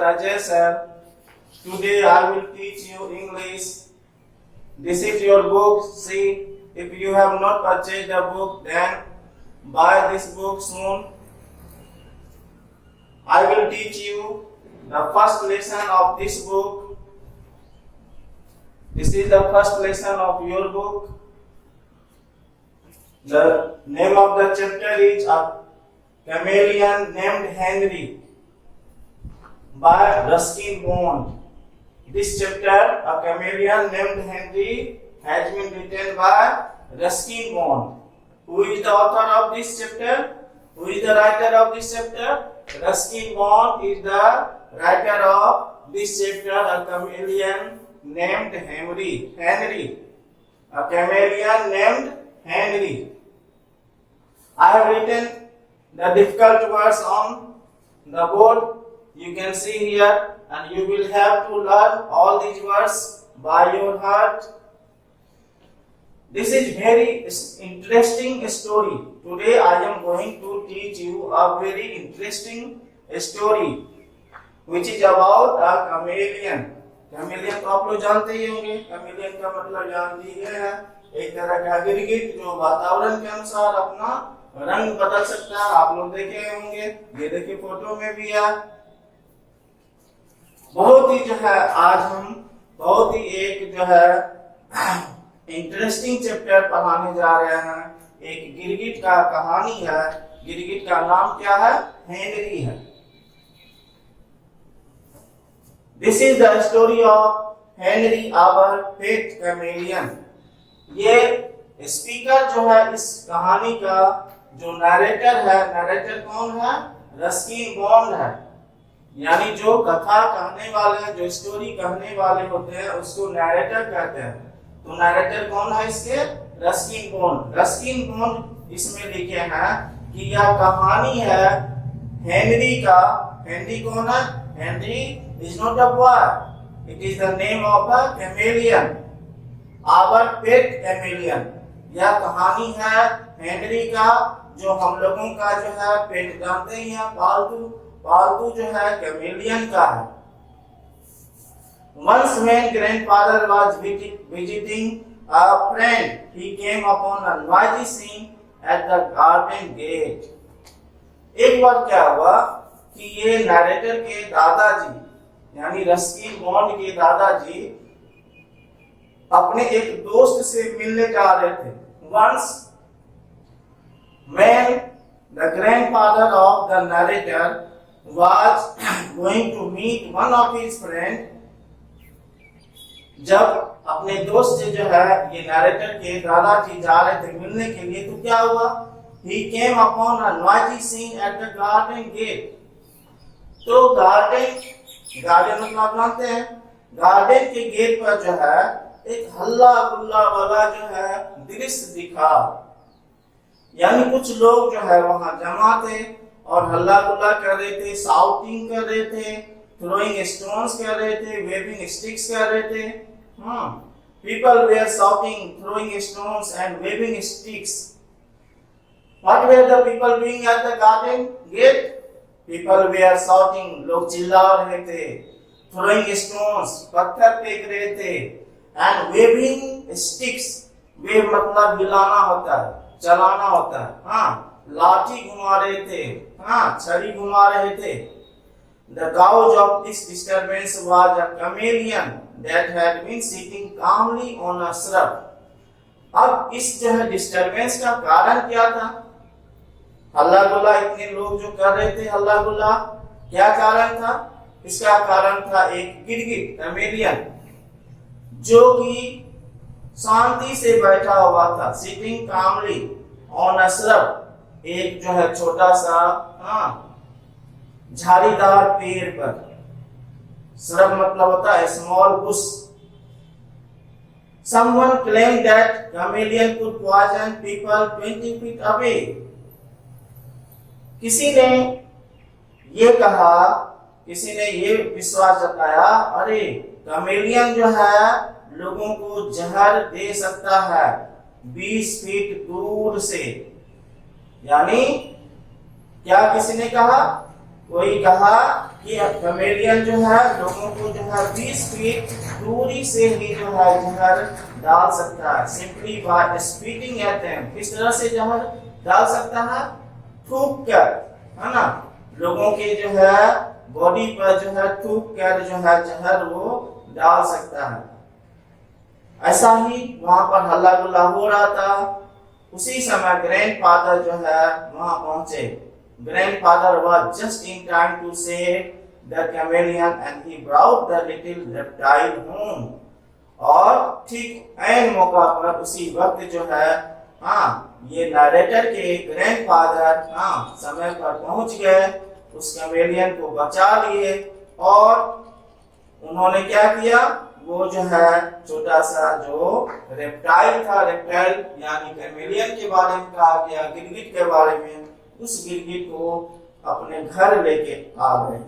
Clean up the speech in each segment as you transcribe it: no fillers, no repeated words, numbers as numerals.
Ajay sir. Today I will teach you English. This is your book. See, if you have not purchased the book, then buy this book soon. I will teach you the first lesson of this book. This is the first lesson of your book. The name of the chapter is A Chameleon Named Henry by Ruskin Bond. This chapter, A Chameleon Named Henry, has been written by Ruskin Bond. Who is the author of this chapter? Who is the writer of this chapter? Ruskin Bond is the writer of this chapter, A Chameleon Named Henry. A Chameleon Named Henry. I have written the difficult words on the board. You can see here, and you will have to learn all these words by your heart. This is very interesting story. Today I am going to teach you a very interesting story which is about a chameleon. Chameleon तो आप लोग जानते ही होंगे. Chameleon का मतलब जान लीजिए है एक तरह का गिरगिट जो वातावरण के अनुसार अपना रंग बदल सकता है. आप लोग देखे होंगे, ये देखिए फोटो में भी है. बहुत ही जो है आज हम बहुत ही एक जो है इंटरेस्टिंग चैप्टर पढ़ाने जा रहे हैं. एक गिरगिट का कहानी है. गिरगिट का नाम क्या है? हेनरी है. This is the story of Henry our pet chameleon. ये स्पीकर जो है इस कहानी का जो नरेटर है, नरेटर कौन है? रस्किन बॉन्ड है. यानी जो कथा कहने वाले, जो स्टोरी कहने वाले होते हैं उसको नरेटर कहते हैं. तो नरेटर कौन है इसके? Ruskin bond. रस्किन बॉन्ड इसमें लिखे हैं कि यह कहानी है हेनरी का. हेनरी कौन है? Henry is not a boy, it is the name of a chameleon, our pet chameleon. यह कहानी है हेनरी का, जो हम लोगों का जो है पेट जानते ही हैं, पालतू जो है कैमेलियन का है. Once when grandfather was visiting a friend, he came upon a noisy scene at the garden gate. एक बार क्या हुआ कि ये नरेटर के दादाजी यानी रस्किन बॉन्ड के दादाजी अपने एक दोस्त से मिलने जा रहे थे. Once when the grandfather of the narrator was going to meet one of his friend, जब अपने दोस्त से जो है ये नरेटर के दादाजी जा रहे थे मिलने के लिए, तो क्या हुआ? He came upon a noisy scene at the garden gate. तो गार्डन मतलब आप जानते हैं, गार्डन के गेट पर जो है एक हल्ला गुल्ला वाला जो है दृश्य दिखा. यानी कुछ लोग जो है वहां जमा थे और हल्ला गुल्ला कर रहे थे, शाउटिंग कर रहे थे, throwing stones कर रहे थे, waving sticks कर रहे थे. People were shouting, throwing stones and waving sticks. What were the people doing at the garden gate? People were shouting, लोग चिल्ला रहे थे, throwing stones, पत्थर फेंक रहे थे, and waving sticks. wave मतलब हिलाना होता है, चलाना होता है. लाठी घुमा रहे थे, छड़ी घुमा रहे थे. The cause of this disturbance was a chameleon that had been sitting calmly on a shrub. अब इस जो है डिस्टरबेंस का कारण क्या था? हल्ला गुल्ला इतने लोग जो कर रहे थे हल्ला गुल्ला, क्या कारण था? इसका कारण था एक गिरगिट कैमेलियन जो कि शांति से बैठा हुआ था. Sitting calmly on a shrub, एक जो है छोटा सा झाड़ीदार पेड़ पर. श्रब मतलब होता है small Bush. Someone claimed that chameleon could poison people 20 feet away. किसी ने ये कहा, किसी ने ये विश्वास जताया, अरे कैमेलियन जो है लोगों को जहर दे सकता है 20 फीट दूर से. यानी क्या किसी ने कहा कोई कहा कि कमेलियन जो है लोगों को जो है 20 फीट दूरी से ही जो है जहर डाल सकता है, simply by spitting at them. किस तरह से जहर डाल सकता है? थूक कर, है ना, लोगों के जो है बॉडी पर जो है थूक कर जो है जहर वो डाल सकता है। ऐसा ही वहां पर हल्ला गुल्ला हो रहा था। उसी समय ग्रैंडफादर जो है वहां पहुंचे। Grandfather was just in time to save the chameleon and he brought the little reptile home। और ठीक ऐन मौका पर उसी वक्त जो है ये नरेटर के ग्रैंडफादर समय पर पहुंच गए, उस कैमेलियन को बचा लिए। और उन्होंने क्या किया? वो जो है छोटा सा जो रेप्टाइल था, रेप्टाइल यानी कैमेलियन के बारे में कहा गया, गिरगिट के बारे में, उस गिरगिट को अपने घर लेके आ गए।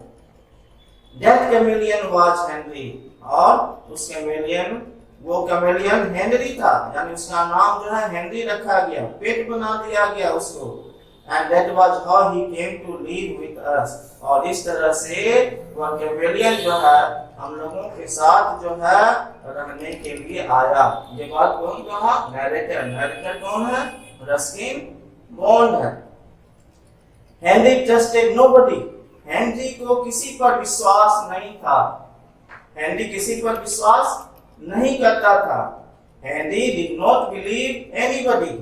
That chameleon was Henry। और उस कैमेलियन, वो कैमेलियन हेनरी था, यानी उसका नाम जो है हेनरी रखा गया, पेट बना दिया गया उसको। And that was how he came to live with us। और इस तरह से वह कैमेलियन जो है हम लोगों के साथ जो है रहने के लिए आया। ये बात कौन कहा? नरेटर। नरेटर कौन है? रस्किन बॉन्ड है। Henry trusted nobody. हेनरी को किसी पर विश्वास नहीं था। हेनरी किसी पर विश्वास नहीं करता था। Henry did not believe anybody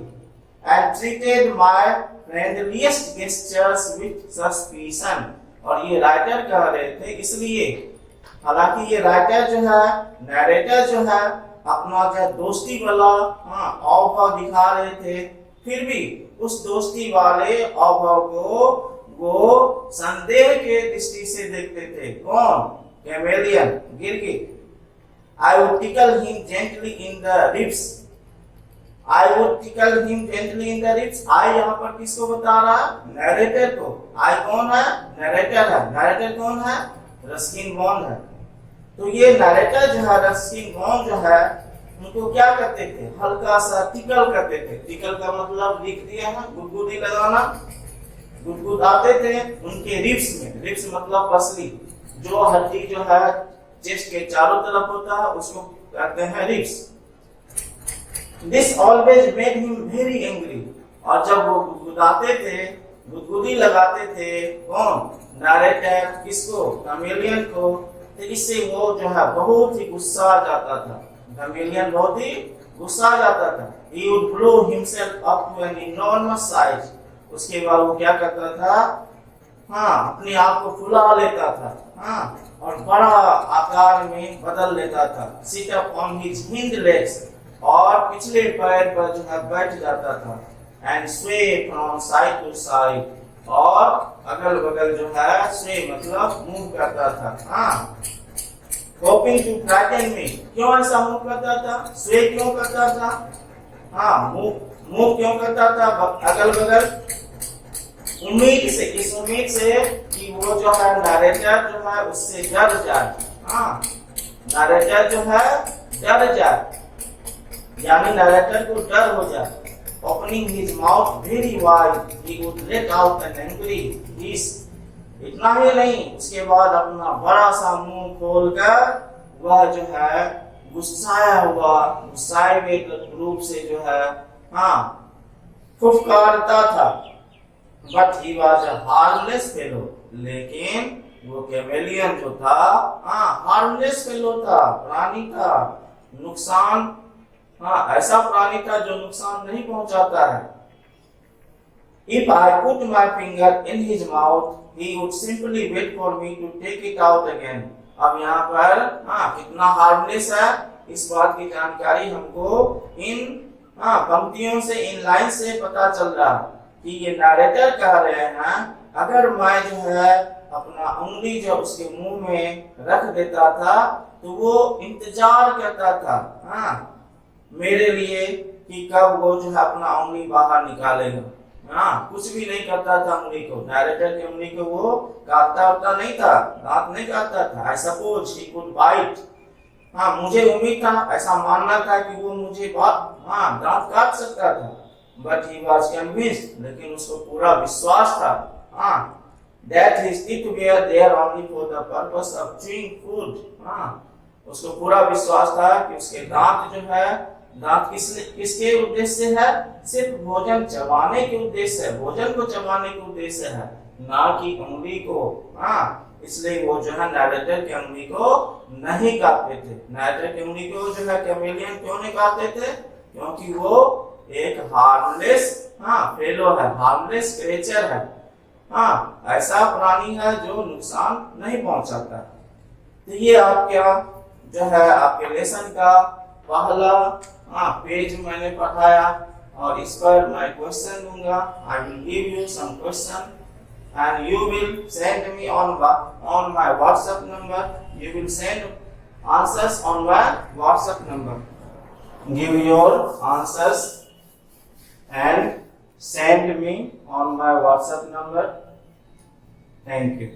and treated my friendliest gestures with suspicion। और ये राइटर कह रहे थे इसलिए, हालांकि ये राइटर जो है, नरेटर जो है, अपना जो दोस्ती वाला अवभाव दिखा रहे थे, फिर भी उस दोस्ती वाले अवभाव को वो संदेह के दृष्टि से देखते थे। कौन? कैमेलियन, गिरगिट। I would tickle him gently in the ribs। I would tickle him gently in the ribs। I यहाँ पर किसको बता रहा? नरेटर को। I कौन है? नरेटर है। नरेटर कौन है? रस्किन बॉन्ड है। तो ये नरेटर जो है, रस्किन बॉन्ड जो है, उनको क्या करते थे? हल्का सा टिकल करते थे। टिकल का मतलब लिख दिया है, गुदगुदी लगाना। गुदगुदाते थे उनके रिब्स में। रिब्स मतलब पसली, जो हड्डी जो है चेस्ट के चारों तरफ होता है, उसको कहते हैं ribs. This always made him very angry। और जब वो गुदगुदाते थे, गुदगुदी लगाते थे, कौन? नरेटर। किसको? कैमेलियन को। तो इससे वो जो है बहुत ही गुस्सा आ जाता था। कैमेलियन बहुत ही गुस्सा आ जाता था। He would blow himself up to an enormous size। उसके बाद वो क्या करता था? अपने आप को फुला लेता था, और बड़ा आकार में बदल लेता था। Sit up on his hind legs। और पिछले पैर पर जो है बैठ जाता था। And sway from side to side। और अगल बगल जो है sway मतलब मूव करता था। Hoping to frighten me। क्यों ऐसा मूव करता था? sway क्यों करता था? मूव क्यों करता था अगल बगल? उम्मीद से, इस उम्मीद से कि वो जो है नरेटर जो है उससे डर जाए। नरेटर जो है डर जाए, यानी नरेटर को डर हो जाए। Opening his mouth very wide, he would let out an angry hiss। इतना ही नहीं, उसके बाद अपना बड़ा सा मुंह खोलकर वह जो है गुस्साया हुआ, गुस्साए हुए रूप से जो है फुफकारता था। But he was a harmless fellow। लेकिन वो कैमेलियन जो था हार्मलेस फेलो था, प्राणी था, नुकसान ऐसा प्राणी था जो नुकसान नहीं पहुंचाता है। If I put my finger in his mouth, he would simply wait for me to take it out again। अब यहाँ पर कितना हार्मलेस है, इस बात की जानकारी हमको इन पंक्तियों से, इन लाइन से पता चल रहा कि ये नरेटर कह रहे हैं, अगर मैं जो है अपना उंगली जो उसके मुंह में रख देता था तो वो इंतजार करता था मेरे लिए कि कब वो जो है अपना उंगली बाहर निकालेगा। कुछ भी नहीं करता था उंगली को। नरेटर की उंगली को वो काटता नहीं था, दांत नहीं काटता था। I suppose he could bite। मुझे उम्मीद था, ऐसा मानना था कि वो मुझे दांत काट सकता था। But he was convinced। लेकिन उसको पूरा विश्वास था that his teeth were there only for the purpose of chewing food. हाँ, उसको पूरा विश्वास था कि उसके दांत जो है, दांत किसके उद्देश्य से है? सिर्फ भोजन चबाने के उद्देश्य है, भोजन को चबाने के उद्देश्य है, ना कि उंगली को। हाँ, इसलिए वो जो है नैरेटर की उंगली को नहीं काटते थे। नैरेटर की उंगली को जो है कैमेलियन क्यों नहीं काटते थे? क्योंकि वो एक हार्मलेस फेलो है, हार्मलेस क्रिएचर है। हाँ, ऐसा प्राणी है जो नुकसान नहीं पहुंचाता। तो ये आपका जो है आपके लेसन का पहला पेज मैंने पढ़ाया, और इस पर मैं क्वेश्चन दूंगा। I will give you some question and you will send me on my WhatsApp number. You will send answers on my WhatsApp number. Give your answers and send me on my WhatsApp number. Thank you.